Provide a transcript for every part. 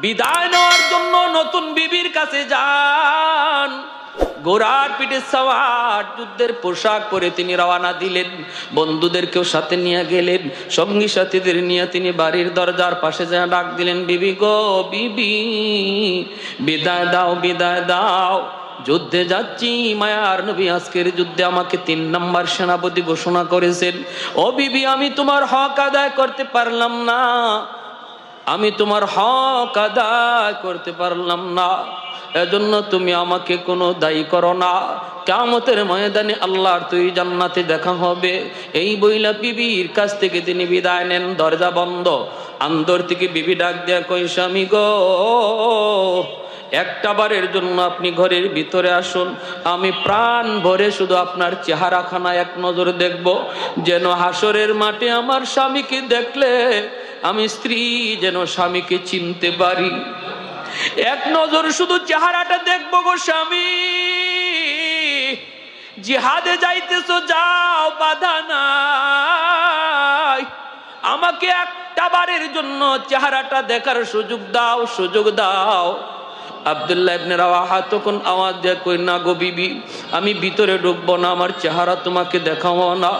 বিদায় নেওয়ার জন্য নতুন বিবির কাছে যান। ঘোড়ার পিঠে সওয়ার, যুদ্ধের পোশাক পরে তিনি রওনা দিলেন। বন্ধুদেরকেও সাথে নিয়ে গেলেন, সঙ্গী সাথীদের নিয়ে তিনি বাড়ির দরজার পাশে যা ডাক দিলেন, বিবি গো বিবি, বিদায় দাও, বিদায় দাও, যুদ্ধে যাচ্ছি। মায়ার নবী আজকের যুদ্ধে আমাকে 3 নম্বর সেনাপতি ঘোষণা করেছেন। ও বিবি, আমি তোমার হক আদায় করতে পারলাম না, আমি তোমার হক আদায় করতে পারলাম না, এজন্য তুমি আমাকে কোনো দায়ী করো না। কিয়ামতের ময়দানে আল্লাহর তুই জান্নাতে দেখা হবে। এই বইলা বিবির কাছ থেকে তিনি বিদায় নেন। দরজা বন্ধ। আন্দর থেকে বিবি ডাক দেয়া কই, স্বামী গো, একটা বারের জন্য আপনি ঘরের ভিতরে আসুন, আমি প্রাণ ভরে শুধু আপনার চেহারাখানা এক নজর দেখব, যেন হাসরের মাঠে আমার স্বামীকে দেখলে আমি স্ত্রী যেন স্বামীকে চিনতে পারি। এক নজর শুধু চেহারাটা দেখবো গো স্বামী। জিহাদে যাইতেছো, যাও, বাধা নাই, আমাকে একটা বারের জন্য চেহারাটা দেখার সুযোগ দাও, সুযোগ দাও। আব্দুল্লাহ ইবনে রাওয়াহা তখন আওয়াজ দেয়, কই না গো বিবি, আমি ভিতরে ঢুকবো না, আমার চেহারা তোমাকে দেখাবো না,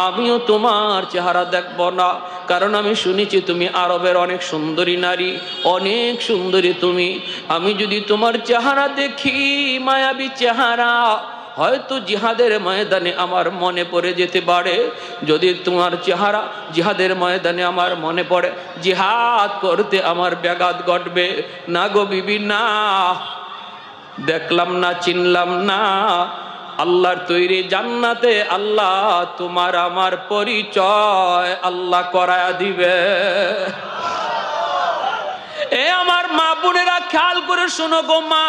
আমিও তোমার চেহারা দেখবো না, কারণ আমি শুনেছি তুমি আরবের অনেক সুন্দরী নারী, অনেক সুন্দরী তুমি। আমি যদি তোমার চেহারা দেখি, মায়াবী চেহারা, হয়তো জিহাদের ময়দানে আমার মনে পড়ে যেতে পারে। যদি তোমার চেহারা জিহাদের ময়দানে আমার মনে পড়ে, জিহাদ করতে আমার ব্যাঘাত ঘটবে। না গো বিবি, না, দেখলাম না, চিনলাম না, আল্লাহর তৈরি জান্নাতে আল্লাহ তোমার আমার পরিচয় আল্লাহ করায়া দিবে। এ আমার মা বোনেরা, খেয়াল করে শোনো গো মা,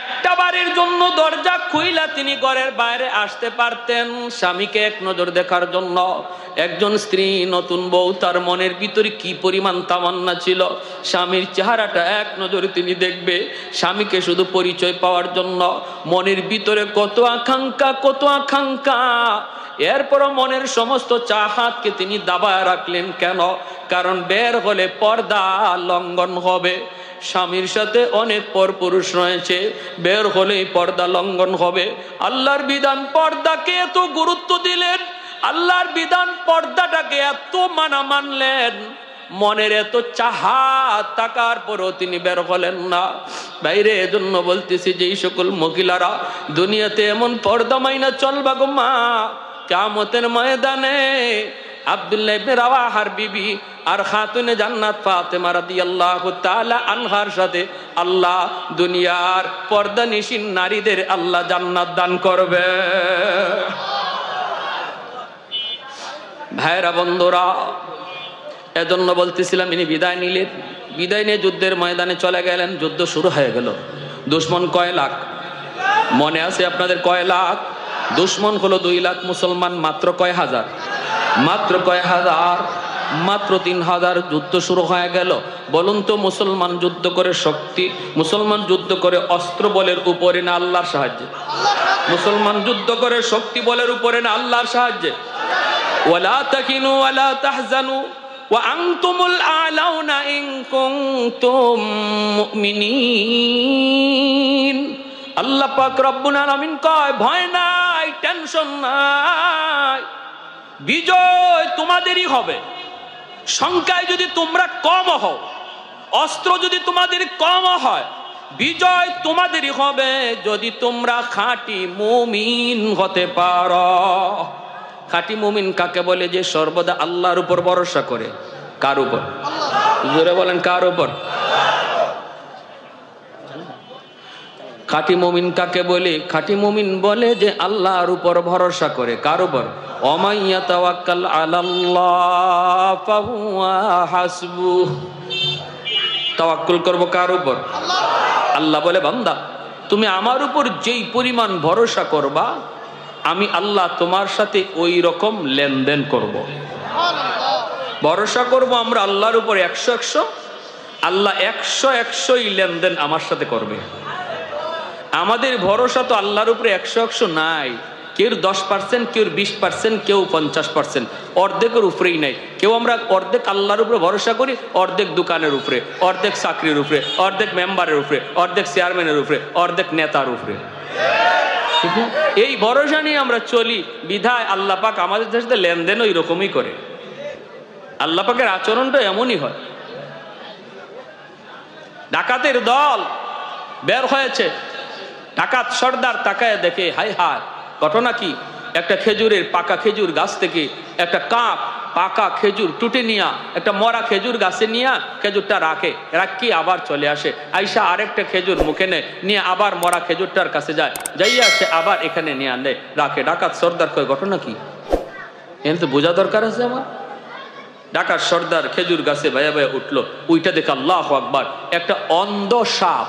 একটা বারের জন্য দরজা খুইলা তিনি ঘরের বাইরে আসতে পারতেন স্বামীকে এক নজর দেখার জন্য। একজন স্ত্রী, নতুন বউ, তার মনের ভিতরে কি পরিমাণ তামান্না ছিল, স্বামীর চেহারাটা এক নজরে তিনি দেখবে, স্বামীকে শুধু পরিচয় পাওয়ার জন্য। মনের ভিতরে কত আকাঙ্ক্ষা, কত আকাঙ্ক্ষা। এরপরও মনের সমস্ত চাহাতকে তিনি দাবায় রাখলেন। কেন? কারণ বের হলে পর্দা লঙ্ঘন হবে। স্বামীর সাথে অনেক পরপুরুষ রয়েছে, বের হলেই পর্দা লঙ্ঘন হবে। আল্লাহর বিধান পর্দাকে এত গুরুত্ব দিলেন, আল্লাহর বিধান পর্দাটাকে এত মানলেন, মনের এত চাহাত থাকার পরও তিনি বের হলেন না বাইরে। এজন্য বলতেছি, যেই সকল মহিলারা দুনিয়াতে এমন পর্দা মাইনা চলবা গো মা, কিয়ামতের ময়দানে আব্দুল্লাহ ইবনে রাওয়াহার বিবি আর খাতুনে জান্নাত ফাতেমা রাদিয়াল্লাহু তাআলা আনহার সাথে আল্লাহ দুনিয়ার পর্দানিশীন নারীদের আল্লাহ জান্নাত দান করবে। ভাইরা বন্ধুরা, এজন্য বলতেছিলাম, ইনি বিদায় নিলেন। বিদায় নিয়ে যুদ্ধের ময়দানে চলে গেলেন। যুদ্ধ শুরু হয়ে গেল। দুশ্মন কয় লাখ মনে আছে আপনাদের? কয় লাখ? দুশ্মন হলো 2 লাখ, মুসলমান মাত্র কয় হাজার? মাত্র কয় হাজার? মাত্র 3000। যুদ্ধ শুরু হয়ে গেল। বলুন তো, মুসলমান যুদ্ধ করে শক্তি, মুসলমান যুদ্ধ করে অস্ত্র বলের উপরে না আল্লাহর সাহায্যে? মুসলমান যুদ্ধ করে শক্তি বলের উপরে না আল্লাহর সাহায্যে? ওয়ালা তাকিনু ওয়ালা তাহজানু ওয়া আনতুমুল আলাউনা ইন কুনতুম মুমিনিন। আল্লাহ পাক রব্বুল আলামিন কয়, ভয় নাই, টেনশন নাই, বিজয় তোমাদেরই হবে। সংখ্যায় যদি তোমরা কম হও, অস্ত্র যদি তোমাদের কম হয়, বিজয় তোমাদেরই হবে যদি তোমরা খাঁটি মুমিন হতে পারো। খাঁটি মুমিন কাকে বলে? যে সর্বদা আল্লাহর উপর ভরসা করে। কার উপর? জোরে বলেন, কার উপর? খাঁটি মুমিন কাকে বলে? খাঁটি মুমিন বলে যে আল্লাহর উপর ভরসা করে। কার উপর? ওমাইয়া তাওয়াক্কাল আলাল্লাহ ফাহুয়া হাসবুহ। তাওয়াক্কুল করব কার উপর? আল্লাহ বলে, বান্দা তুমি আমার উপর যেই পরিমাণ ভরসা করবা, আমি আল্লাহ তোমার সাথে ওই রকম লেনদেন করব। ভরসা করব আমরা আল্লাহর উপর 100-100, আল্লাহ 100-100ই লেনদেন আমার সাথে করবে। আমাদের ভরসা তো আল্লাহর উপরে 100-100 নাই, কেউ 10%, কেউ 20%, কেউ 50%, অর্ধেকের উপরেই নাই। কেউ আমরা অর্ধেক আল্লাহর উপরে ভরসা করি, অর্ধেক দোকানের উপরে, অর্ধেক চাকরির উপরে, অর্ধেক মেম্বারের উপরে, অর্ধেক চেয়ারম্যানের উপরে, অর্ধেক নেতার উপরে। এই ভরসা নিয়ে আমরা চলি বিধায় আল্লাহ পাক আমাদের সাথে লেনদেনও এরকমই করে। আল্লাহ পাকের আচরণটা এমনই হয়। ডাকাতের দল বের হয়েছে, ডাকাত সর্দার তাকায় দেখে, হায় হায়, ঘটনা কি? একটা খেজুরের পাকা খেজুর গাছ থেকে একটা কাক পাকা খেজুর টুটে নিয়া একটা মরা খেজুর গাছে নিয়ে খেজুরটা রাখি আবার চলে আসে। আইসা আরেকটা খেজুর মুখে নিয়ে আবার মরা খেজুরটার কাছে যায়, যাইয়া আসে আবার এখানে নিয়ে আনে রাখে। ডাকাত সর্দার কয়, ঘটনা কি? এর তো বোঝা দরকার আছে আমার। ডাকাত সর্দার খেজুর গাছে ভাইয়া ভাইয়া উঠলো, ওইটা দেখে আল্লাহু আকবার, একটা অন্ধ সাপ,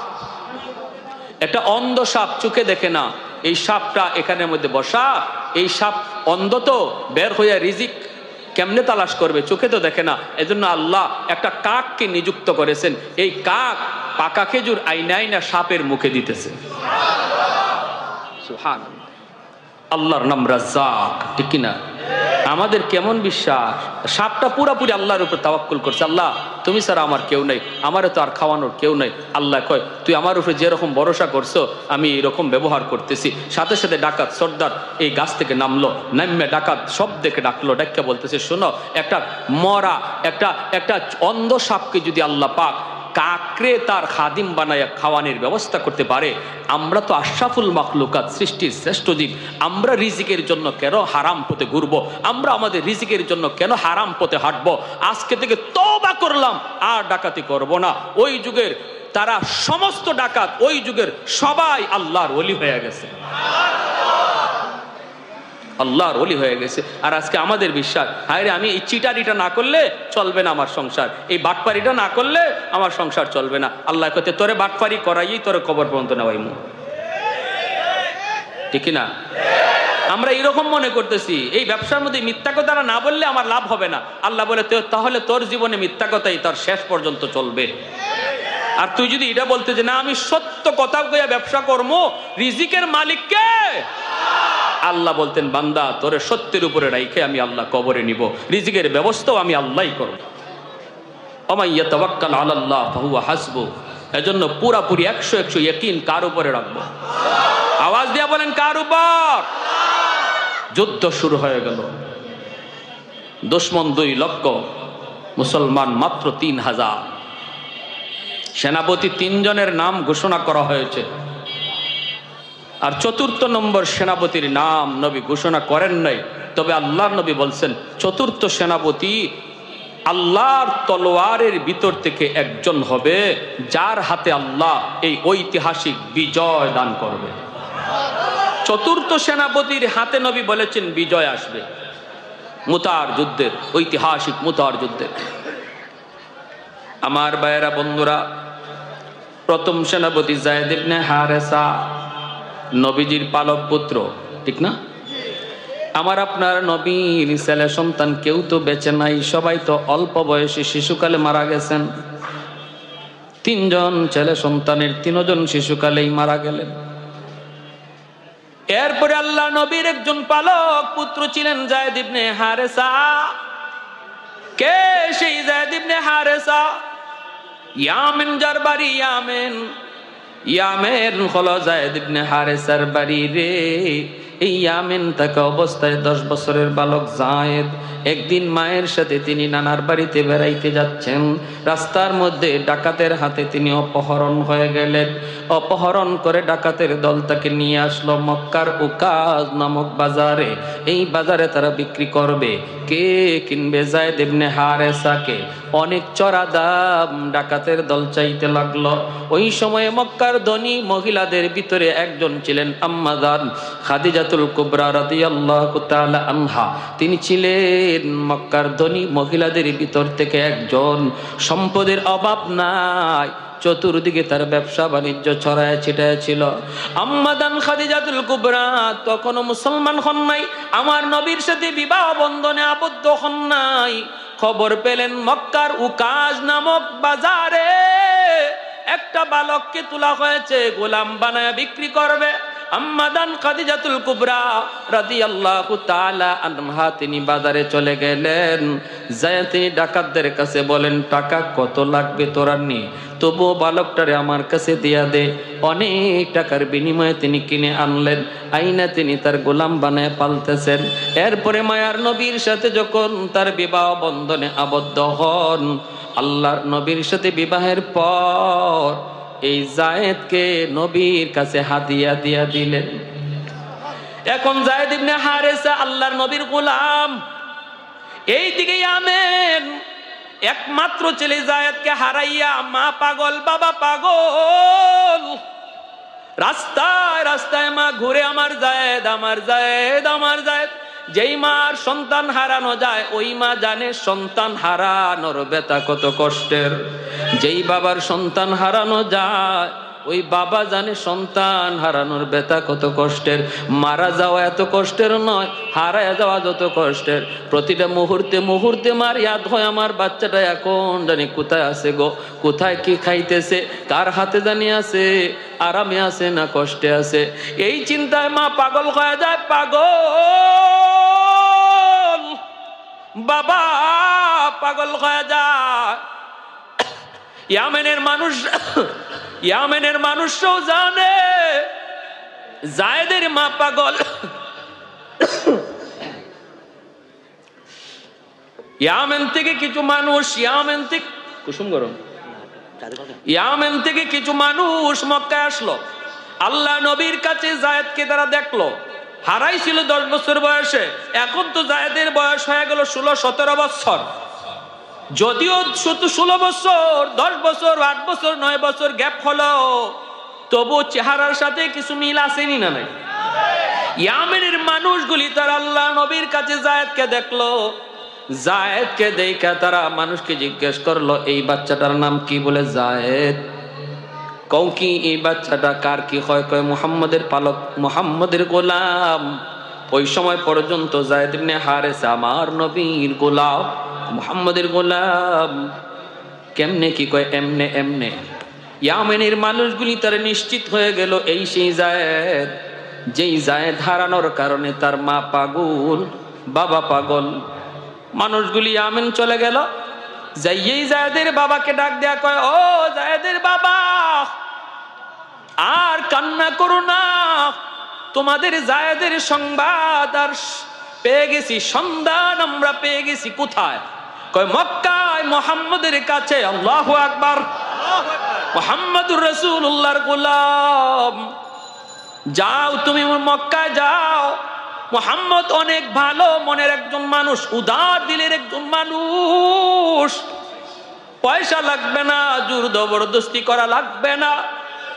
একটা অন্ধ সাপ, চোখে দেখে না। এই সাপটা এখানের মধ্যে বসা, এই সাপ অন্ধ তো, বের হইয়া রিজিক কেমনে তালাশ করবে? চোখে তো দেখে না। এজন্য আল্লাহ একটা কাককে নিযুক্ত করেছেন। এই কাক পাকা খেজুর আইনা আইনা সাপের মুখে দিতেছে। সুবহানাল্লাহ। আল্লাহর নাম রাজ্জাক, ঠিক কিনা? আমাদের কেমন বিশ্বাস? সাপটা পুরাপুরি আল্লাহর উপর তাওয়াক্কুল করছে, আল্লাহ তুমি ছাড়া আমার কেউ নাই, আমারে তো আর খাওয়ানোর কেউ নাই। আল্লাহ কয়, তুই আমার উপরে যেরকম ভরসা করছো আমি এরকম ব্যবহার করতেছি। সাথে সাথে ডাকাত সর্দার এই গাছ থেকে নামলো, নামে ডাকাত সব দেখে ডাকলো, ডাক্কা বলতেছে, শোনো, একটা মরা একটা অন্ধ সাপকে যদি আল্লাহ পাক কাকরে তার খাদিম বানায়া খাওয়ানোর ব্যবস্থা করতে পারে, আমরা তো আশরাফুল মাখলুকাত, সৃষ্টির শ্রেষ্ঠ জীব, আমরা রিজিকের জন্য কেন হারাম পথে ঘুরবো? আমরা আমাদের রিজিকের জন্য কেন হারাম পথে হাঁটবো? আজকে থেকে তওবা করলাম, আর ডাকাতি করব না। ওই যুগের তারা সমস্ত ডাকাত, ওই যুগের সবাই আল্লাহর ওলি হয়ে গেছে, আল্লাহর ওলি হয়ে গেছে। আর আজকে আমাদের বিশ্বাস, হায় রে, আমি এই চিটারিটা না করলে চলবে না আমার সংসার, এই বাটপারিটা না করলে আমার সংসার চলবে না। আল্লাহ কইতে, তোরে বাটপারি করাই তোরে কবর পর্যন্ত নেওয়াইমু, ঠিক না? আমরা এরকম মনে করতেছি এই ব্যবসার মধ্যে মিথ্যা কথা না বললে আমার লাভ হবে না। আল্লাহ বলে, তাহলে তোর জীবনে মিথ্যা কথাই তার শেষ পর্যন্ত চলবে। আর তুই যদি এটা বলতে যে না, আমি সত্য কথা কইয়া ব্যবসা করবো, রিজিকের মালিক কে? আল্লাহ বলতেন, বান্দা তোরে সত্যের উপরে রাইখে আমি আল্লাহ কবরে নিব, রিজিকের ব্যবস্থাও আমি আল্লাহই করব। ওয়া মান ইয়াতাওয়াক্কাল আলাল্লাহ ফাহুয়া হাসবু। এজন্য পুরাপুরি 100% ইয়াকিন কার উপরে রাখবো? আওয়াজ দিয়া বলেন, কার উপর? যুদ্ধ শুরু হয়ে গেল। দুশমন 2 লক্ষ, মুসলমান মাত্র 3000। সেনাপতি 3 জনের নাম ঘোষণা করা হয়েছে, আর 4th নম্বর সেনাপতির নাম নবী ঘোষণা করেন নাই। তবে আল্লাহর নবী বলছেন, 4th সেনাপতি আল্লাহর তলোয়ারের ভিতর থেকে একজন হবে, যার হাতে আল্লাহ এই ঐতিহাসিক বিজয় দান করবে। 4th সেনাপতির হাতে নবী বলেছেন বিজয় আসবে, মুতার যুদ্ধের, ঐতিহাসিক মুতার যুদ্ধের। আমার ভাইয়েরা, বন্ধুরা, প্রথম সেনাপতি যায়েদ ইবনে হারেসা, নবীজির পালক পুত্র, ঠিক না? আমার আপনার নবীর ছেলে সন্তান কেউ তো বেঁচে নাই, সবাই তো অল্প বয়সী শিশুকালে মারা গেছেন। 3 জন ছেলে সন্তানের 3 জন শিশুকালেই মারা গেলেন। এরপরে আল্লাহ নবীর একজন পালক পুত্র ছিলেন যায়েদ ইবনে হারেসা। কে সেই যায়েদ ইবনে হারেসা? ইয়ামেন যার বাড়ি, ইয়ামেন হলো যায়েদ ইবনে হারেসার বাড়ি রে। এই ইয়ামেন থাকা অবস্থায় 10 বছরের বালক যায়েদ একদিন মায়ের সাথে তিনি নানার বাড়িতে বেড়াইতে যাচ্ছেন। রাস্তার মধ্যে ডাকাতের হাতে তিনি অপহরণ হয়ে গেলেন। অপহরণ করে ডাকাতের দল তাকে নিয়ে আসলো মক্কার উকাজ নামক বাজারে। এই বাজারে তারা বিক্রি করবে। কে কিনবে? যায়েদ ইবনে হারেসাকে। অনেক চড়া দাম ডাকাতের দল চাইতে লাগলো। ওই সময়ে মক্কার ধনী মহিলাদের ভিতরে একজন ছিলেন আম্মা জান খাদিজাতুল কুবরা রাদিয়াল্লাহু তাআলা আনহা। তিনি ছিলেন মক্কার ধনী মহিলাদের ভিতর থেকে একজন। সম্পদের অভাব নাই, চতুর্দিকে তার ব্যবসা বাণিজ্য ছড়ায় ছিটায় ছিল। আম্মা জান খাদিজাতুল কুবরা তখনও মুসলমান হন নাই, আমার নবীর সাথে বিবাহ বন্ধনে আবদ্ধ হন নাই। খবর পেলেন মক্কার উকাজ নামক বাজারে একটা বালককে তোলা হয়েছে, গোলাম বানায় বিক্রি করবে। আম্মাদান খাদিজাতুল কুবরা রাদিয়াল্লাহু তাআলা আনহা তিনি বাজারে চলে গেলেন, যায় তিনি ডাকাতদের কাছে বলেন, টাকা কত লাগবে তোরা নি, তবুও বালকটারে আমার কাছে দিয়া দে। অনেক টাকার বিনিময়ে তিনি কিনে আনলেন, আইনা তিনি তার গোলাম বানায় পালতেছেন। এরপরে মায়ার নবীর সাথে যখন তার বিবাহ বন্ধনে আবদ্ধ হন, আল্লাহর নবীর সাথে বিবাহের পর এই যায়েদকে নবীর কাছে হাদিয়া দিয়া দিলেন। এখন যায়েদ ইবনে হারেসা আল্লাহর নবীর গোলাম, এইদিকে ইয়ামেন একমাত্র ছেলে যায়েদকে হারাইয়া মা পাগল, বাবা পাগল, রাস্তায় রাস্তায় মা ঘুরে আমার যায়েদ, আমার যায়েদ, আমার যায়েদ। যেই মার সন্তান হারানো যায় ওই মা জানে সন্তান হারানোর ব্যথা কত কষ্টের। যেই বাবার সন্তান হারানো যায় ওই বাবা জানে সন্তান হারানোর ব্যথা কত কষ্টের। মারা যাওয়া এত কষ্টের নয়, হারায় যাওয়া যত কষ্টের। প্রতিটা মুহূর্তে মুহূর্তে মার ইয়াদ হয়, আমার বাচ্চাটা এখন জানি কোথায় আছে গো, কোথায় কি খাইতেছে, কার হাতে জানি আছে, আরামে আছে না কষ্টে আছে। এই চিন্তায় মা পাগল হয়ে যায়, পাগল, বাবা পাগল হয়ে যায়। ইয়ামেনের মানুষও জানে যায়েদের মা পাগল। ইয়ামেন থেকে কিছু মানুষ, ইয়ামেন থেকে কিছু মানুষ মক্কায় আসলো। আল্লাহ নবীর কাছে যায়েদকে তারা দেখলো, হারাইছিল 10 বছর বয়সে, এখন তো যায়েদের বয়স হয়ে গেল 16-17 বছর। যদিও শুধু 16 বছর, 10 বছর, 8 বছর, 9 বছর গ্যাপ হলো, তবু চেহারার সাথে কিছু মিল আসেনি না নাই? ইয়ামেনের মানুষগুলি তারা আল্লাহ নবীর কাছে যায়েদকে দেখলো, যায়েদকে দেখা তারা মানুষকে জিজ্ঞেস করলো, এই বাচ্চাটার নাম কি? বলে যায়েদ। কও কি এই বাচ্চাটা কার কি হয়? কয় মুহাম্মাদের পালক, মুহাম্মাদের গোলাম। ওই সময় পর্যন্ত যায়েদ ইবনে হারেসা আমার নবীর গোলাম, মুহাম্মাদের গোলাম। কেমনে কি? কয় এমনে এমনে। ইয়ামেনের মানুষগুলি তারা নিশ্চিত হয়ে গেল এই সেই যায়েদ, যেই যায়েদ হারানোর কারণে তার মা পাগল, বাবা পাগল। মানুষগুলি ইয়ামেন চলে গেল, যাইয়েই যায়েদের বাবাকে ডাক দেয়া কয়, ও যায়েদের বাবা, আর কান্না করো না, তোমাদের যায়েদের সংবাদ আর পেয়ে গেছি, সন্ধান আমরা পেয়ে গেছি। কোথায়? কয় মক্কায় মুহাম্মাদের কাছে। আল্লাহু আকবার, মুহাম্মাদুর রাসূলুল্লাহর গোলাম। যাও তুমি মক্কায় যাও, মুহাম্মদ অনেক ভালো মনের একজন মানুষ, উদার দিলের একজন মানুষ, পয়সা লাগবে না, জোর জবরদস্তি করা লাগবে না।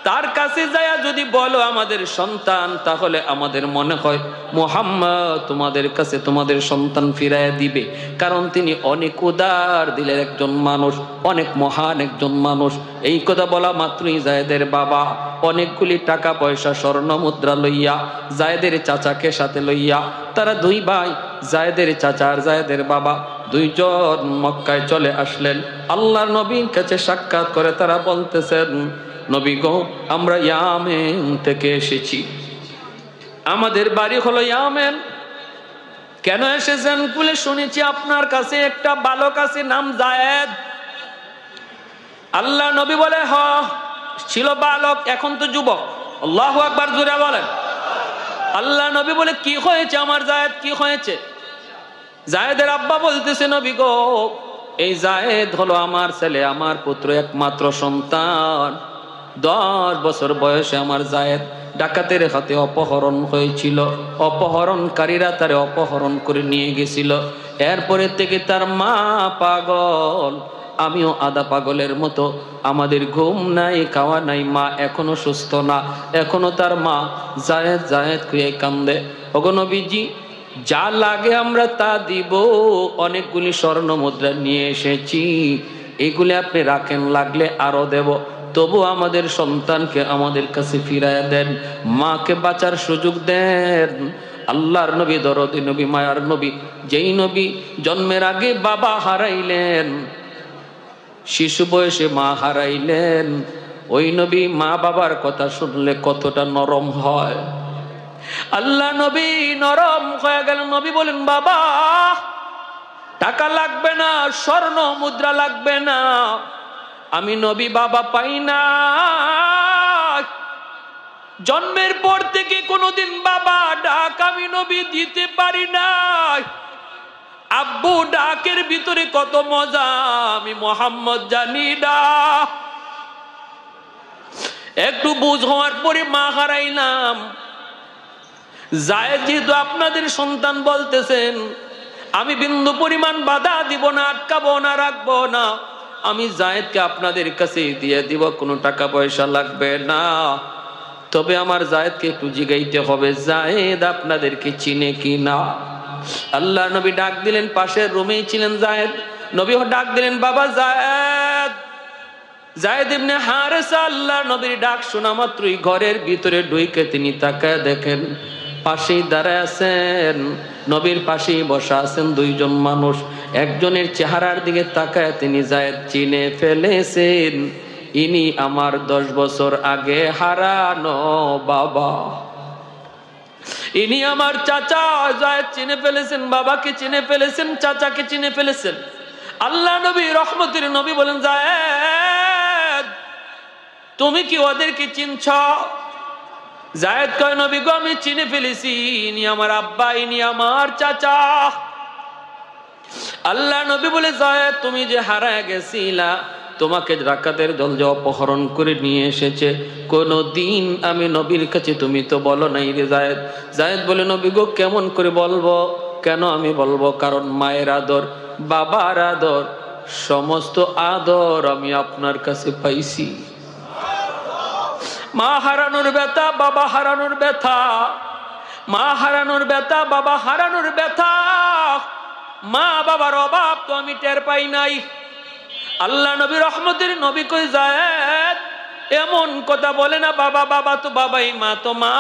তার কাছে যায়া যদি বলো আমাদের সন্তান, তাহলে আমাদের মনে হয় মুহাম্মদ তোমাদের কাছে তোমাদের সন্তান ফিরাইয়া দিবে, কারণ তিনি অনেক উদার দিলের একজন মানুষ, অনেক মহান একজন মানুষ। এই কথা বলা মাত্রই যায়েদের বাবা অনেকগুলি টাকা পয়সা স্বর্ণ মুদ্রা লইয়া, যায়েদের চাচাকে সাথে লইয়া, তারা 2 ভাই, যায়েদের চাচা আর যায়েদের বাবা, 2 জন মক্কায় চলে আসলেন। আল্লাহর নবীর কাছে সাক্ষাৎ করে তারা বলতেছেন, নবী গো, আমরা ইয়ামেন থেকে এসেছি, আমাদের বাড়ি হলো ইয়ামেন। কেন এসেছেন? বলে শুনেছি আপনার কাছে একটা বালক আছে, নাম যায়েদ। আল্লাহ নবী বলে, হ, ছিল বালক, এখন তো যুবক। আল্লাহু আকবার, জোরে বলেন। আল্লাহ নবী বলে, কি হয়েছে আমার যায়েদ, কি হয়েছে? যায়েদের আব্বা বলতেছে, নবী গো, এই যায়েদ হলো আমার ছেলে, আমার পুত্র, একমাত্র সন্তান। 10 বছর বয়সে আমার যায়েদ ডাকাতের হাতে অপহরণ হয়েছিল। অপহরণকারীরা তারে অপহরণ করে নিয়ে গেছিল। এরপরে থেকে তার মা পাগল, আমিও আধা পাগলের মতো, আমাদের ঘুম নাই, খাওয়া নাই। মা এখনো সুস্থ না, এখনো তার মা যায়েদ যায়েদ খুঁয়ে কান্দে। ওগো নবীজি, যা লাগে আমরা তা দিব। অনেকগুলি স্বর্ণ মুদ্রা নিয়ে এসেছি, এগুলি আপনি রাখেন, লাগলে আরো দেব। তবু আমাদের সন্তানকে আমাদের কাছে ফিরাইয়া দেন, মাকে বাঁচার সুযোগ দেন। আল্লাহর নবী, দরদি নবী, মায়ার নবী, যেই নবী জন্মের আগে বাবা হারাইলেন, শিশু বয়সে মা হারাইলেন, ওই নবী মা বাবার কথা শুনলে কতটা নরম হয়। আল্লাহ নবী নরম হয়ে গেলেন। নবী বলেন, বাবা টাকা লাগবে না, স্বর্ণ মুদ্রা লাগবে না, আমি নবী বাবা পাই না, জন্মের পর থেকে কোনোদিন বাবা ডাক আমি নবী দিতে পারি না। আব্বু ডাকের ভিতরে কত মজা আমি মোহাম্মদ জানি না। একটু বুঝ হওয়ার পরে মা হারাইলাম। জায়েদ যেহেতু আপনাদের সন্তান বলতেছেন, আমি বিন্দু পরিমাণ বাধা দিব না, আটকাবো না, রাখবো না। আমি জায়েদকে আপনাদের কাছে দিয়ে দিব, কোনো টাকা পয়সা লাগবে না। তবে আমার জায়েদকে একটু জিগাইতে হবে, জায়েদ আপনাদেরকে চিনে কি না। আল্লাহ নবী ডাক দিলেন, পাশের রুমেই ছিলেন জায়েদ। নবী ডাক দিলেন, বাবা জায়েদ। জায়েদ ইবনে হারেসা আল্লাহ নবীর ডাক শোনা মাত্রই ঘরের ভিতরে ঢুকে তিনি তাকায় দেখেন পাশেই দাঁড়ায় আছেন, নবীর পাশেই বসা আছেন দুইজন মানুষ। একজনের চেহারার দিকে তাকায় তিনি জায়েদ চিনে ফেলেছেন, ইনি আমার 10 বছর আগে হারানো বাবা, ইনি আমার চাচা। জায়েদ চিনে ফেলেছেন, বাবাকে চিনে ফেলেছেন, চাচাকে চিনে ফেলেছেন। আল্লাহ নবী রহমতের নবী বলেন, জায়েদ তুমি কি ওদেরকে চিনছ? জায়েদ কয়, নবী গো আমি চিনে ফেলেছি, ইনি আমার আব্বা, ইনি আমার চাচা। আল্লাহ নবী বলে, জায়েদ তুমি যে হারায় গেছিলা, তোমাকে ডাকাতের দল যে অপহরণ করে নিয়ে এসেছে, কোনদিন আমি নবীর কাছে তুমি তো বলো নাই রে জায়েদ। জায়েদ বলে, নবী গো কেমন করে বলবো? কেন আমি বলবো? কারণ মায়ের আদর, বাবার আদর, সমস্ত আদর আমি আপনার কাছে পাইছি। মা হারানোর ব্যথা, বাবা হারানোর ব্যথা, মা হারানোর ব্যথা, বাবা হারানোর ব্যথা, মা বাবার অভাব তো আমি টের পাই নাই। আল্লাহ নবী রহমতের নবী কই, জায়েদ এমন কথা বলে না, বাবা বাবা তো বাবাই, মা তো মা,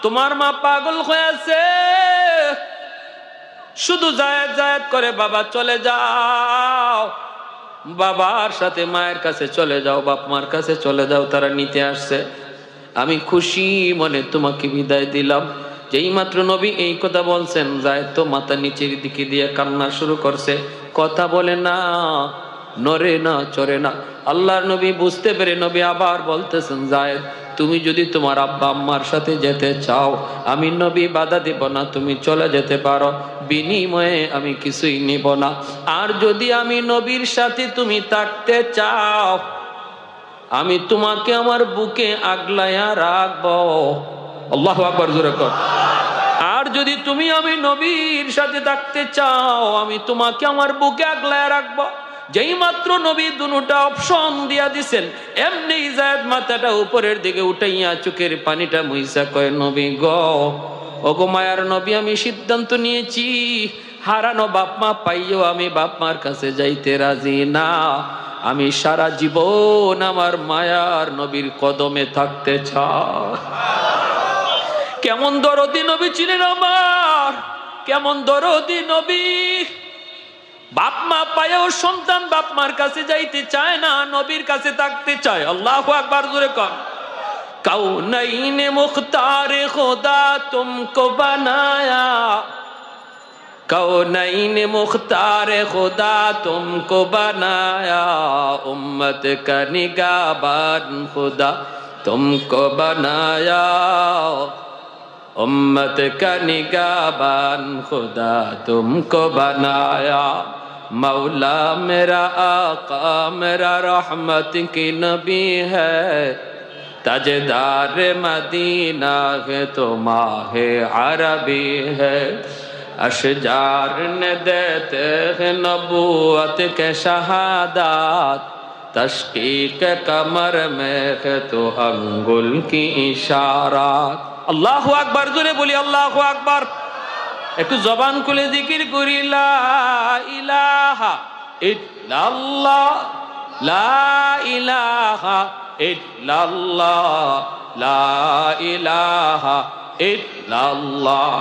তোমার মা পাগল হয়েছে, শুধু জায়েদ জায়েদ করে, বাবা চলে যাও, বাবার সাথে মায়ের কাছে চলে যাও, বাপ মার কাছে চলে যাও, তারা নিতে আসছে, আমি খুশি মনে তোমাকে বিদায় দিলাম। যেই মাত্র নবী এই কথা বলছেন, জায়েদ তো মাথা নিচের দিকে দিয়ে কান্না শুরু করছে, কথা বলে না, নড়ে না, চড়ে না। আল্লাহর নবী বুঝতে পেরে নবী আবার বলতেছেন, জায়েদ তুমি যদি তোমার আব্বা আম্মার সাথে যেতে চাও, আমি নবী বাধা দেব না, তুমি চলে যেতে পারো, বিনিময়ে আমি কিছুই নিব না। আর যদি আমি নবীর সাথে তুমি থাকতে চাও, আমি তোমাকে আমার বুকে আগলায়া রাখবো। আল্লাহু আকবার, জোরে কর। আর যদি তুমি আমি নবীর সাথে থাকতে চাও, আমি তোমাকে আমার বুকে আগলায়া রাখবো। যেই মাত্র নবী দুটা অপশন দিয়া দিছেন, এমনি জায়েদ মাথাটা উপরের দিকে উঠাইয়া চোখের পানিটা মুইসা কয়, নবী গো, ওগো মায়ার নবী, আমি সিদ্ধান্ত নিয়েছি, হারানো বাপ মা পাইও আমি বাপ মার কাছে যাইতে রাজি না, আমি সারা জীবন আমার মায়ার নবীর কদমে থাকতে চাই। কেমন দরদি নবী ছিলেন আমার, কেমন দরদি নবী। বাপ মা পায়েও সন্তান বাপ মার কাছে যাইতে চায় না, নবীর কাছে থাকতে চায়। আল্লাহু আকবার, জোরে কর। কাউনাইন মুখতার খোদা তুমকো বানায়া, कौनैन मुख्तार खुदा तुमको बनाया, उम्मत का निगाहबान खुदा तुमको बनाया, उम्मत का निगाहबान खुदा तुमको बनाया। मौला मेरा आका मेरा रहमत की नबी है, ताजदार मदीना है तो माहे अरबी है। अशजार ने देते हैं नबूवत के शहादात, तशकीक कमर में है तो अंगुल की इशारात। अल्लाहु अकबर, जोरे बोली अल्लाहु अकबर। একটু জবান খুলে জিকির করি, লা ইলাহা ইল্লাল্লাহ, লা ইলাহা ইল্লাল্লাহ, লা ইলাহা ইল্লাল্লাহ।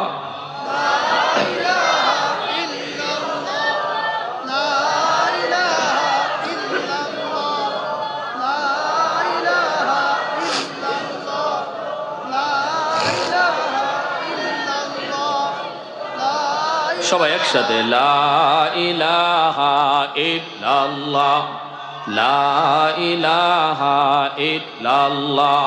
সবাই একসাথে লা ইলাহা ইল্লাল্লাহ, লা ইলাহা ইল্লাল্লাহ।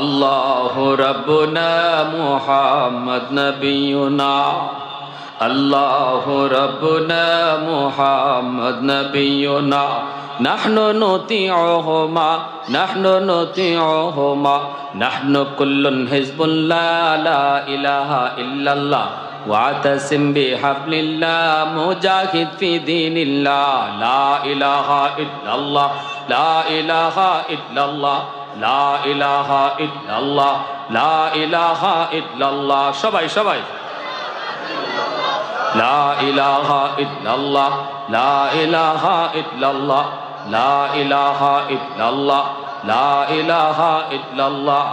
আল্লাহু রাব্বুনা মুহাম্মদ নবিয়ুনা, আল্লাহু রাব্বুনা মুহাম্মদ নবিয়ুনা, নাহনু নুতিউহুমা, নাহনু নুতিউহুমা, নাহনু কুল্লুন হিজবুল্লাহ, লা ইলাহা ইল্লাল্লাহ ওয়াতাসিম বিহাবলিল্লাহ, মুজাহিদ ফি দীনিল্লাহ, লা ইলাহা ইল্লাল্লাহ, লা ইলাহা ইল্লাল্লাহ, লা ইলাহা ইল্লাল্লাহ, লা ইলাহা ইল্লাল্লাহ। সবাই সবাই লা ইলাহা ইল্লাল্লাহ, লা ইলাহা ইল্লাল্লাহ, লা ইলাহা ইল্লাল্লাহ, লা ইলাহা ইল্লাল্লাহ।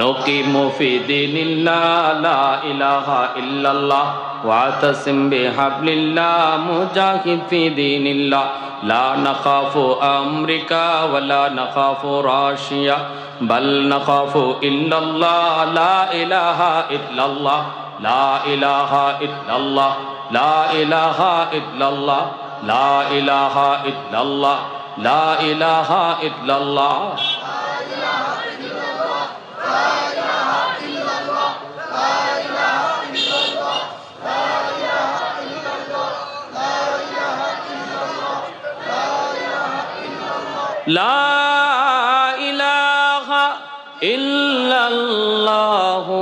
نقيم في دين الله، لا إله إلا الله واعتصم بحبل الله، مجاهد في دين الله، لا نخاف أمريكا ولا نخاف روسيا بل نخاف إلا الله، لا إله إلا الله، لا إله إلا الله، لا إله إلا الله، لا إله إلا الله، لا إله إلا الله। লা ইলাহা ইল্লাল্লাহু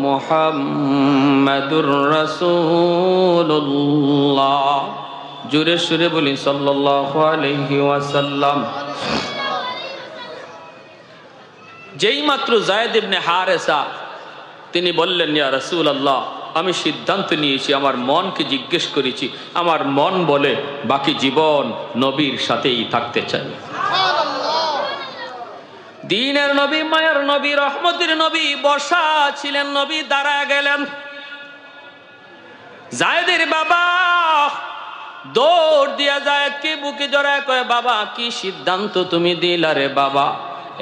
মুহাম্মাদুর রাসূলুল্লাহ। জোরে সুরে বলি সাল্লাল্লাহু আলাইহি ওয়াসাল্লাম। যেই মাত্র যায়েদ ইবনে হারেসা তিনি বললেন, ইয়া রাসূলুল্লাহ, আমি সিদ্ধান্ত নিয়েছি, আমার মনকে জিজ্ঞেস করেছি, আমার মন বলে বাকি জীবন নবীর সাথেই থাকতে চাই। দ্বীনের নবী, মায়ের নবী, রহমতের নবী বসা ছিলেন, নবী দাঁড়ায় গেলেন। যায়েদের বাবা দৌড় দিয়া যায়েদকে বুকে জড়ায় কয়, বাবা কি সিদ্ধান্ত তুমি দিলা রে বাবা?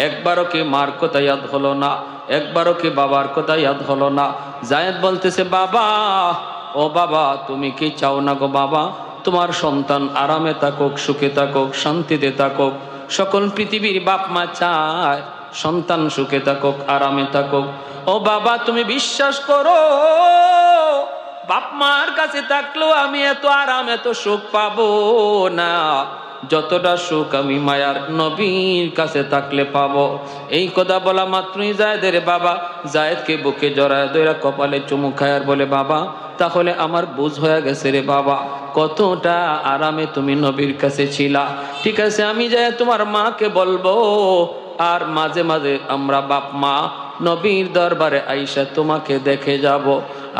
একবারও কি মার কথা ইয়াদ হলো না, একবারও কি বাবার কথা ইয়াদ হলো না? যায়েদ বলতেছে, বাবা ও বাবা, তুমি কি চাও না গো বাবা তোমার সন্তান আরামে থাকুক, সুখে থাকুক, শান্তিতে থাকুক? সকল পৃথিবীর বাপ মা চায় সন্তান সুখে থাকুক, আরামে থাকুক। ও বাবা তুমি বিশ্বাস করো, বাপ মার কাছে থাকলেও আমি এত আরাম এত সুখ পাবো না যতটা সুখ আমি মায়ার নবীর কাছে থাকলে পাবো। এই কথা বলা মাত্রই যায়েদের বাবা যায়েদকে বুকে জড়ায় ধরে কপালে চুমু খায় আর বলে, বাবা তাহলে আমার বুঝ হয়ে গেছে রে বাবা, কতটা আরামে তুমি নবীর কাছে ছিলা। ঠিক আছে, আমি যাই তোমার মাকে বলবো, আর মাঝে মাঝে আমরা বাপ মা নবীর দরবারে আইসা তোমাকে দেখে যাব,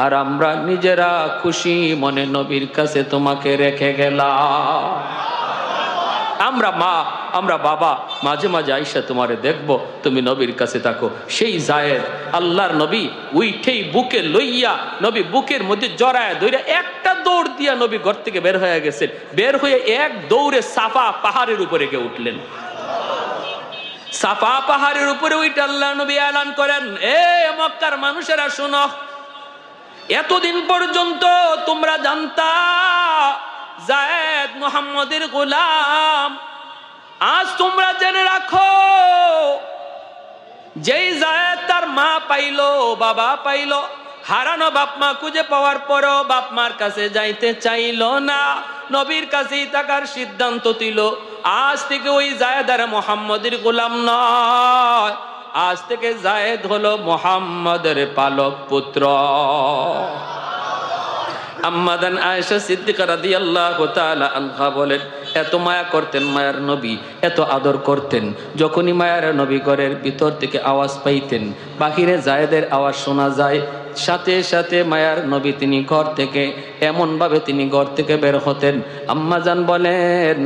আর আমরা নিজেরা খুশি মনে নবীর কাছে তোমাকে রেখে গেলাম। আমরা মা, আমরা বাবা মাঝে মাঝে আইসা তোমারে দেখবো, তুমি নবীর কাছে থাকো। সেই যায়েদ আল্লাহর নবী উইঠেই বুকে লইয়া নবী বুকের মধ্যে জড়ায় ধরে একটা দৌড় দিয়া নবী ঘর থেকে বের হয়ে গেছেন। বের হয়ে এক দৌড়ে সাফা পাহাড়ের উপরে গিয়ে উঠলেন। সাফা পাহাড়ের উপরে উঠে আল্লাহ নবী এলান করেন, এ মক্কার মানুষেরা শোনো, এতদিন পর্যন্ত তোমরা জানতা যায়েদ মুহাম্মদের গোলাম, আজ তোমরা জেনে রাখো, যেই যায়েদ তার মা পাইলো, বাবা পাইলো, হারানো বাপ মা খুঁজে পাওয়ার পরও বাপ মার কাছে যাইতে চাইলো না, নবীর কাছেই থাকার সিদ্ধান্ত দিল। আজ থেকে ওই যায়েদ আর মুহাম্মদের গোলাম নয়, আজ থেকে যায়েদ হলো মুহাম্মদের পালক পুত্র। আম্মাদান আয়েশা সিদ্দিকা রাদিয়াল্লাহু তাআলা আনহা বলেন, এত মায়া করতেন মায়ার নবী, এত আদর করতেন, যখনই মায়ার নবী ঘরের ভিতর থেকে আওয়াজ পাইতেন, বাহিরে যায়েদের আওয়াজ শোনা যায়, সাথে সাথে মায়ার নবী তিনি ঘর থেকে এমনভাবে তিনি ঘর থেকে বের হতেন, আম্মাজান বলেন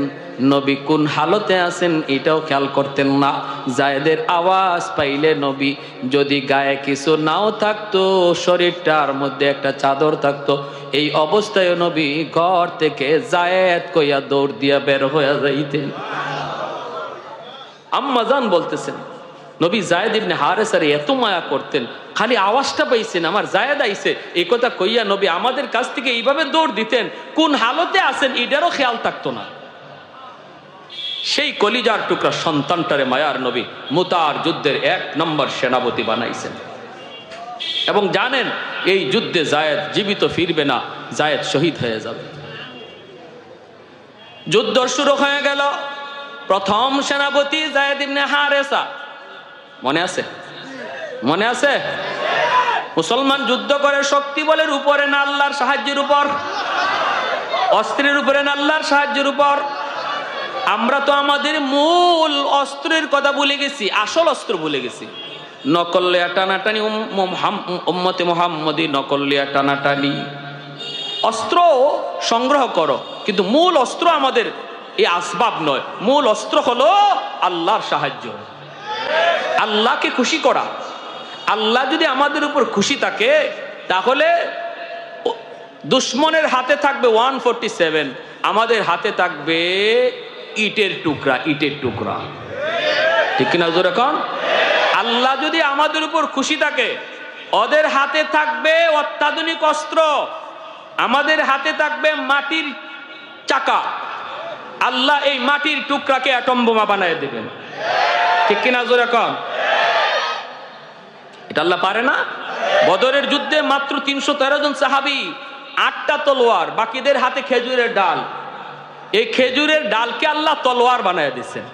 নবী কোন হালতে আছেন এটাও খেয়াল করতেন না। জায়েদের আওয়াজ পাইলে নবী, যদি গায়ে কিছু নাও থাকতো, শরীরটার মধ্যে একটা চাদর থাকতো, এই অবস্থায় নবী ঘর থেকে জায়েদ কইয়া দৌড় দিয়া বের হইয়া যাইতেন। আম্মাজান বলতেছেন নবী জায়েদ ইবনে হারেসারে এত মায়া করতেন, খালি আওয়াজটা পাইছেন আমার জায়েদ আইছে এই কথা কইয়া নবী আমাদের কাছ থেকে এইভাবে দৌড় দিতেন, কোন হালতে আছেন এটারও খেয়াল থাকতো না। সেই কলিজার টুকরা সন্তানটারে মায়ার নবী মুতার যুদ্ধের 1 নম্বর সেনাপতি বানাইছেন। এবং জানেন এই যুদ্ধে জায়েদ জীবিত ফিরবে না, জায়েদ শহীদ হয়ে যাবে। যুদ্ধ শুরু হয়ে গেল। প্রথম সেনাপতি জায়েদ ইবনে হারেসা, মনে আছে? মনে আছে? মুসলমান যুদ্ধ করে শক্তি বলের উপরে না আল্লাহর সাহায্যের উপর? অস্ত্রের উপরে না আল্লাহর সাহায্যের উপর? আমরা তো আমাদের মূল অস্ত্রের কথা ভুলে গেছি, আসল অস্ত্র ভুলে গেছি। নকলিয়া টানাটানি, উম্মতে মুহাম্মদী নকলিয়া টানাটানি। অস্ত্র সংগ্রহ করো, কিন্তু মূল অস্ত্র আমাদের এই আসবাব নয়, মূল অস্ত্র হলো আল্লাহর সাহায্য, আল্লাহকে খুশি করা। আল্লাহ যদি আমাদের উপর খুশি থাকে তাহলে দুশ্মনের হাতে থাকবে 147, আমাদের হাতে থাকবে ইটের টুকরা, ইটের টুকরা। ঠিক কিনা জোরে কন? আল্লাহ যদি আমাদের উপর খুশি থাকে, ওদের হাতে থাকবে অত্যাধুনিক অস্ত্র, আমাদের হাতে থাকবে মাটির চাকা। আল্লাহ এই মাটির টুকরাকে অ্যাটম বোমা বানায় দেবেন। ঠিক কিনা জোরে কন? এটা আল্লাহ পারে না? বদরের যুদ্ধে মাত্র 313 জন সাহাবী, 8টা তলোয়ার, বাকিদের হাতে খেজুরের ডাল। এই খেজুরের ডালকে আল্লাহ তলোয়ার বানায় দিচ্ছেন।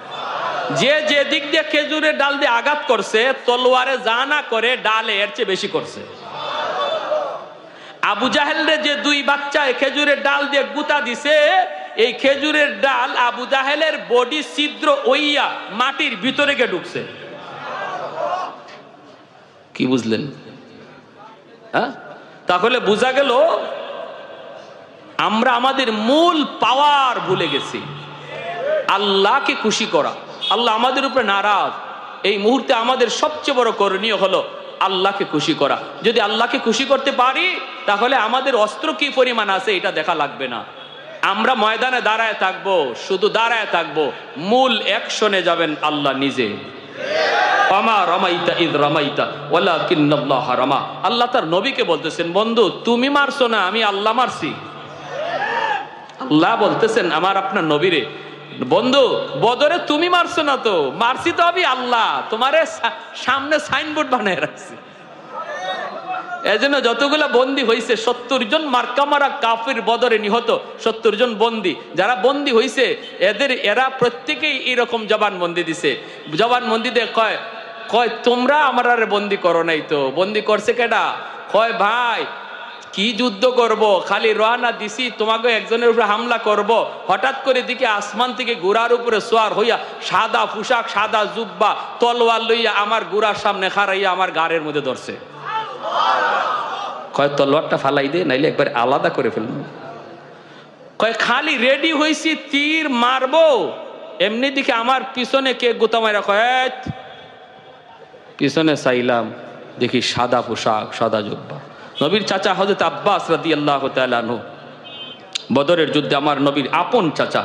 যে যে দিক দিয়ে খেজুরের ডাল দিয়ে আঘাত করছে, তলোয়ারে যা না করে ডালে এর চেয়ে বেশি করছে। আবু জাহেলরে যে 2 বাচ্চায় খেজুরের ডাল দিয়ে গুতা দিছে, এই খেজুরের ডাল আবু জাহেলের বডি ছিদ্র ওইয়া মাটির ভিতরে গিয়ে ঢুকছে। কি বুঝলেন? হ্যাঁ, তাহলে বোঝা গেল আমরা আমাদের মূল পাওয়ার ভুলে গেছি, আল্লাহকে খুশি করা। আল্লাহ আমাদের উপরে নারাজ, এই মুহূর্তে আমাদের সবচেয়ে বড় করণীয় হলো আল্লাহকে খুশি করা। যদি আল্লাহকে খুশি করতে পারি তাহলে আমাদের অস্ত্র কি পরিমাণ আছে এটা দেখা লাগবে না। আমরা ময়দানে দাঁড়ায় থাকবো, শুধু দাঁড়ায় থাকবো, মূল অ্যাকশনে যাবেন আল্লাহ নিজে। আল্লাহ তার নবীকে বলতেছেন, বন্ধু তুমি মারছো না, আমি আল্লাহ মারছি। আল্লাহ বলতেছেন আমার আপনার নবীরে, বন্ধু বদরে তুমি মারছো না তো, মারছি তো আমি আল্লাহ, তোমারে সামনে সাইনবোর্ড বানায় রাখছি। এজন্য যতগুলা বন্দী হয়েছে 70 জন মার্কা মারা কাফির বদরে নিহত 70 জন বন্দী যারা বন্দী হয়েছে, এরা প্রত্যেকেই এরকম জবানবন্দি দিছে। জবানবন্দি দিয়ে কয় তোমরা আমার আর বন্দী করো নাই তো, বন্দী করছে কেডা? কয় ভাই কি যুদ্ধ করব, খালি রওনা দিছি তোমাকে একজনের উপরে হামলা করব, হঠাৎ করে দিকে আসমান থেকে ঘোড়ার উপরে সোয়ার হইয়া সাদা পোশাক সাদা জুব্বা তলোয়ার লইয়া আমার ঘোড়ার সামনে খাড়াইয়া আমার গাড়ের মধ্যে ধরছে। কয় তলোয়ারটা ফালাই দে, নাইলে একবার আলাদা করে ফেলবো। কয় খালি রেডি হইছি তীর মারবো, এমনি দিকে আমার পিছনে কে গোতা মারা। কয় পিছনে চাইলাম, দেখি সাদা পোশাক সাদা জুব্বা। নবীর চাচা হযরত আব্বাস রাদিয়াল্লাহু তাআলা আনহু, বদরের যুদ্ধে আমার নবীর আপন চাচা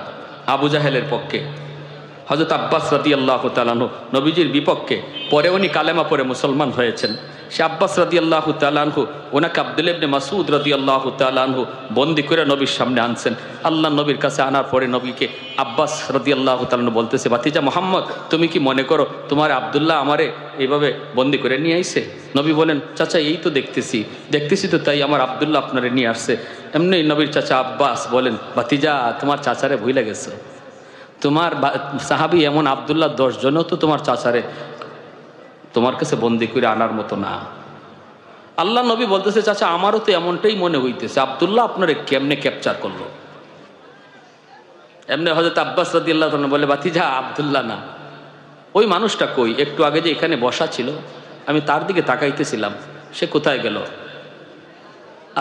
আবু জাহেলের পক্ষে, হযরত আব্বাস রাদিয়াল্লাহু তাআলা আনহু নবীজির বিপক্ষে, পরে উনি কালেমা পড়ে মুসলমান হয়েছেন। সে আব্বাস রাদিয়াল্লাহু তাআলা আনহু ওনাকে আব্দুল্লাহ ইবনে মাসউদ রাদিয়াল্লাহু তাআলা আনহু বন্দী করে নবীর সামনে আনছেন। আল্লাহ নবীর কাছে আনার পরে নবীকে আব্বাস রাদিয়াল্লাহু তাআলা আনহু বলতেছে, ভাতিজা মুহাম্মদ তুমি কি মনে করো তোমার আব্দুল্লাহ আমারে এইভাবে বন্দী করে নিয়ে আইছে? নবী বলেন, চাচা এই তো দেখতেছি তো, তাই আমার আব্দুল্লাহ আপনারে নিয়ে আসছে। এমনি নবীর চাচা আব্বাস বলেন, ভাতিজা তোমার চাচারে ভুলে গেছো, তোমার সাহাবী এমন আব্দুল্লাহ 10 জনও তো তোমার চাচারে তোমার কাছে বন্দী করে আনার মতো না। আল্লাহ নবী বলতেছে, চাচা আমারও তো এমনটাই মনে হইতেছে, আব্দুল্লাহ আপনারে কেমনে ক্যাপচার করলো? এমনি হযরত আব্বাস রাদিয়াল্লাহু তাআলা বলে, ভাতিজা আব্দুল্লাহ না, ওই মানুষটা কই, একটু আগে যে এখানে বসা ছিল আমি তার দিকে তাকাইতেছিলাম, সে কোথায় গেল?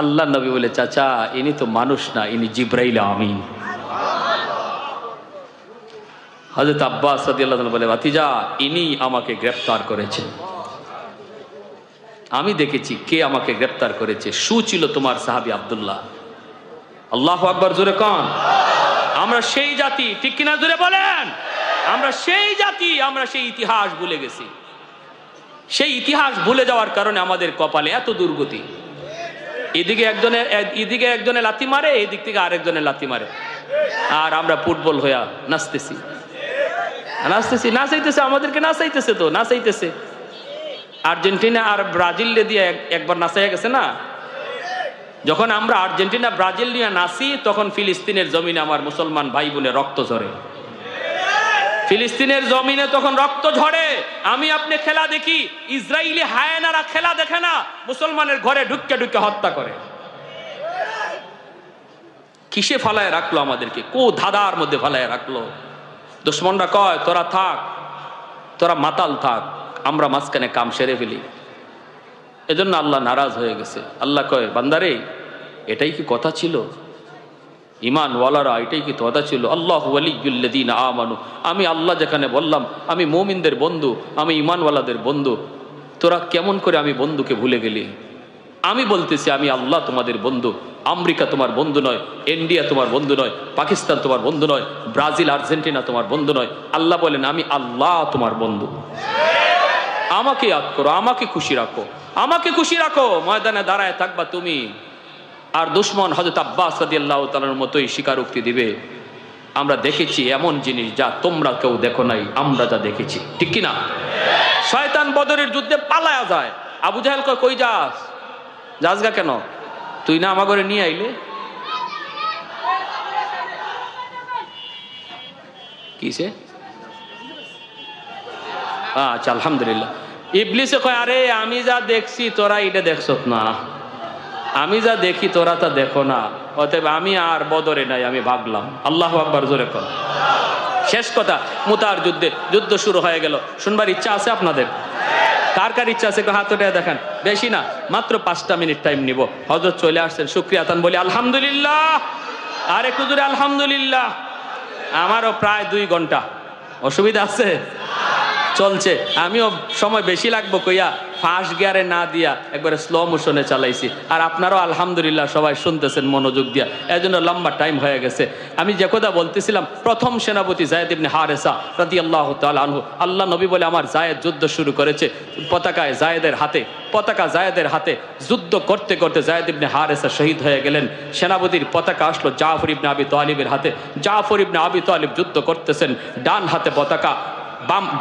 আল্লাহ নবী বলে, চাচা ইনি তো মানুষ না, ইনি জিব্রাইল আমিন। হযরত আব্বাস রাদিয়াল্লাহু আনহু বলে, ভাতিজা ইনি আমাকে গ্রেফতার করেছেন, আমি দেখেছি কে আমাকে গ্রেফতার করেছে। শু ছিল তোমার সাহাবী আব্দুল্লাহ। আল্লাহু আকবার, জোরে কোন। আমরা সেই জাতি, ঠিক কিনা জোরে বলেন। আমরা সেই জাতি, আমরা সেই ইতিহাস ভুলে গেছি। সেই ইতিহাস ভুলে যাওয়ার কারণে আমাদের কপালে এত দুর্গতি। এদিকে একজনে লাথি মারে, এদিক থেকে আরেকজনে লাথি মারে, আর আমরা ফুটবল হইয়া নাচতেছি। নাচাইতেছে, আমাদেরকে নাচাইতেছে, তো নাচাইতেছে। আর্জেন্টিনা আর ব্রাজিল দিয়ে একবার নাচাইয়া গেছে না। যখন আমরা আর্জেন্টিনা ব্রাজিল নিয়ে নাচি, তখন ফিলিস্তিনের জমিনে আমার মুসলমান ভাই বোনের রক্ত ঝরে। ফিলিস্তিনের জমিনে তখন রক্ত ঝরে। আমি আপনি খেলা দেখি, ইসরায়েলি হায়েনারা খেলা দেখে না, মুসলমানের ঘরে ঢুকে ঢুকে হত্যা করে। কিসে ফালায় রাখলো আমাদেরকে? কো ধাঁধার মধ্যে ফালায় রাখলো। দুশ্মনরা কয় তোরা থাক, তোরা মাতাল থাক, আমরা মাঝখানে কাম সেরে ফেলি। এজন্য আল্লাহ নারাজ হয়ে গেছে। আল্লাহ কয়, বান্দারে এটাই কি কথা ছিল? ইমান ওয়ালারা, এটাই কি কথা ছিল? আল্লাহু ওয়ালিয়্যুল্লাযীনা আমানু, আমি আল্লাহ যেখানে বললাম আমি মুমিনদের বন্ধু, আমি ইমানওয়ালাদের বন্ধু, তোরা কেমন করে আমি বন্ধুকে ভুলে গেলি? আমি বলতেছি আমি আল্লাহ তোমাদের বন্ধু। আমেরিকা তোমার বন্ধু নয়, ইন্ডিয়া তোমার বন্ধু নয়, পাকিস্তান তোমার বন্ধু নয়, ব্রাজিল আর্জেন্টিনা তোমার বন্ধু নয়। আল্লাহ বলেন আমি আল্লাহ তোমার বন্ধু। আমাকে ইয়াদ করো, আমাকে খুশি রাখো, আমাকে খুশি রাখো, ময়দানে দাঁড়ায় থাকবা তুমি। আর দুশ্মন হযরত আব্বাস রাদিয়াল্লাহু তাআলার মতোই স্বীকারোক্তি দিবে, আমরা দেখেছি এমন জিনিস যা তোমরা কেউ দেখো নাই, আমরা যা দেখেছি। ঠিক কিনা? শয়তান বদরের যুদ্ধে পালায়া যায়। আবু জাহেল কয়, কই যাস? যাসগা কেন? তুই না আমার ঘরে নিয়ে আইলে? কিসে? আচ্ছা, আলহামদুলিল্লাহ। ইবলিসে কয়, আরে আমি যা দেখছি তোরা এটা দেখছ না, আমি যা দেখি তোরা তা দেখো না, অতএব আমি আর বদরে নাই, আমি ভাগলাম। আল্লাহু আকবার, জোরে কর। শেষ কথা, মুতার যুদ্ধ শুরু হয়ে গেল। শুনবার ইচ্ছা আছে আপনাদের? কার কার ইচ্ছা আছে হাত উঠে দেখান। বেশি না, মাত্র 5টা মিনিট টাইম নিব। হযরত চলে আসছেন, শুকরিয়া তান বলি আলহামদুলিল্লাহ। আর একটু জোরে আলহামদুলিল্লাহ। আমারও প্রায় 2 ঘন্টা। অসুবিধা আছে? চলছে। আমিও সময় বেশি লাগবো কইয়া ফাস্ট গিয়ারে না দিয়া একবারে স্লো মোশনে চালাইছি। আর আপনারাও আলহামদুলিল্লাহ সবাই শুনতেছেন মনোযোগ দিয়া, এজন্য লম্বা টাইম হয়ে গেছে। আমি যে কথা বলতেছিলাম, প্রথম সেনাপতি যায়েদ ইবনে হারেসা রাদিয়াল্লাহু তাআলা আনহু, আল্লাহ নবী বলে আমার যায়েদ যুদ্ধ শুরু করেছে। পতাকা যায়েদের হাতে যুদ্ধ করতে করতে যায়েদ ইবনে হারেসা শহীদ হয়ে গেলেন। সেনাপতির পতাকা আসলো জাফর ইবনে আবি তালিবের হাতে। জাফর ইবনে আবি তালিব যুদ্ধ করতেছেন, ডান হাতে পতাকা,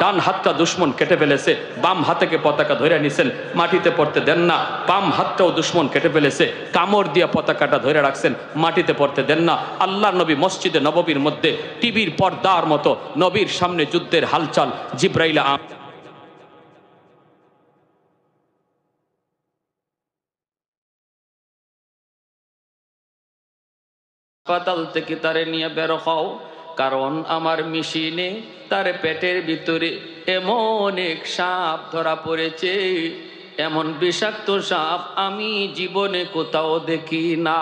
ডান হাতটা দুশ্মন কেটে ফেলেছে, বাম হাতেকে পতাকা ধরে নিছেন, মাটিতে পড়তে দেন না। বাম হাতটাও দুশ্মন কেটে ফেলেছে, কামড় দিয়ে পতাকাটা ধরে রাখছেন, মাটিতে পড়তে দেন না। আল্লাহর নবী মসজিদে নববীর মধ্যে টিভির পর্দার মতো নবীর সামনে যুদ্ধের হালচাল। জিব্রাইল হাসপাতাল থেকে তারে নিয়ে বের হও, কারণ আমার মেশিনে তার পেটের ভিতরে এমন এক সাপ ধরা পড়েছে, এমন বিষাক্ত সাপ আমি জীবনে কোথাও দেখি না।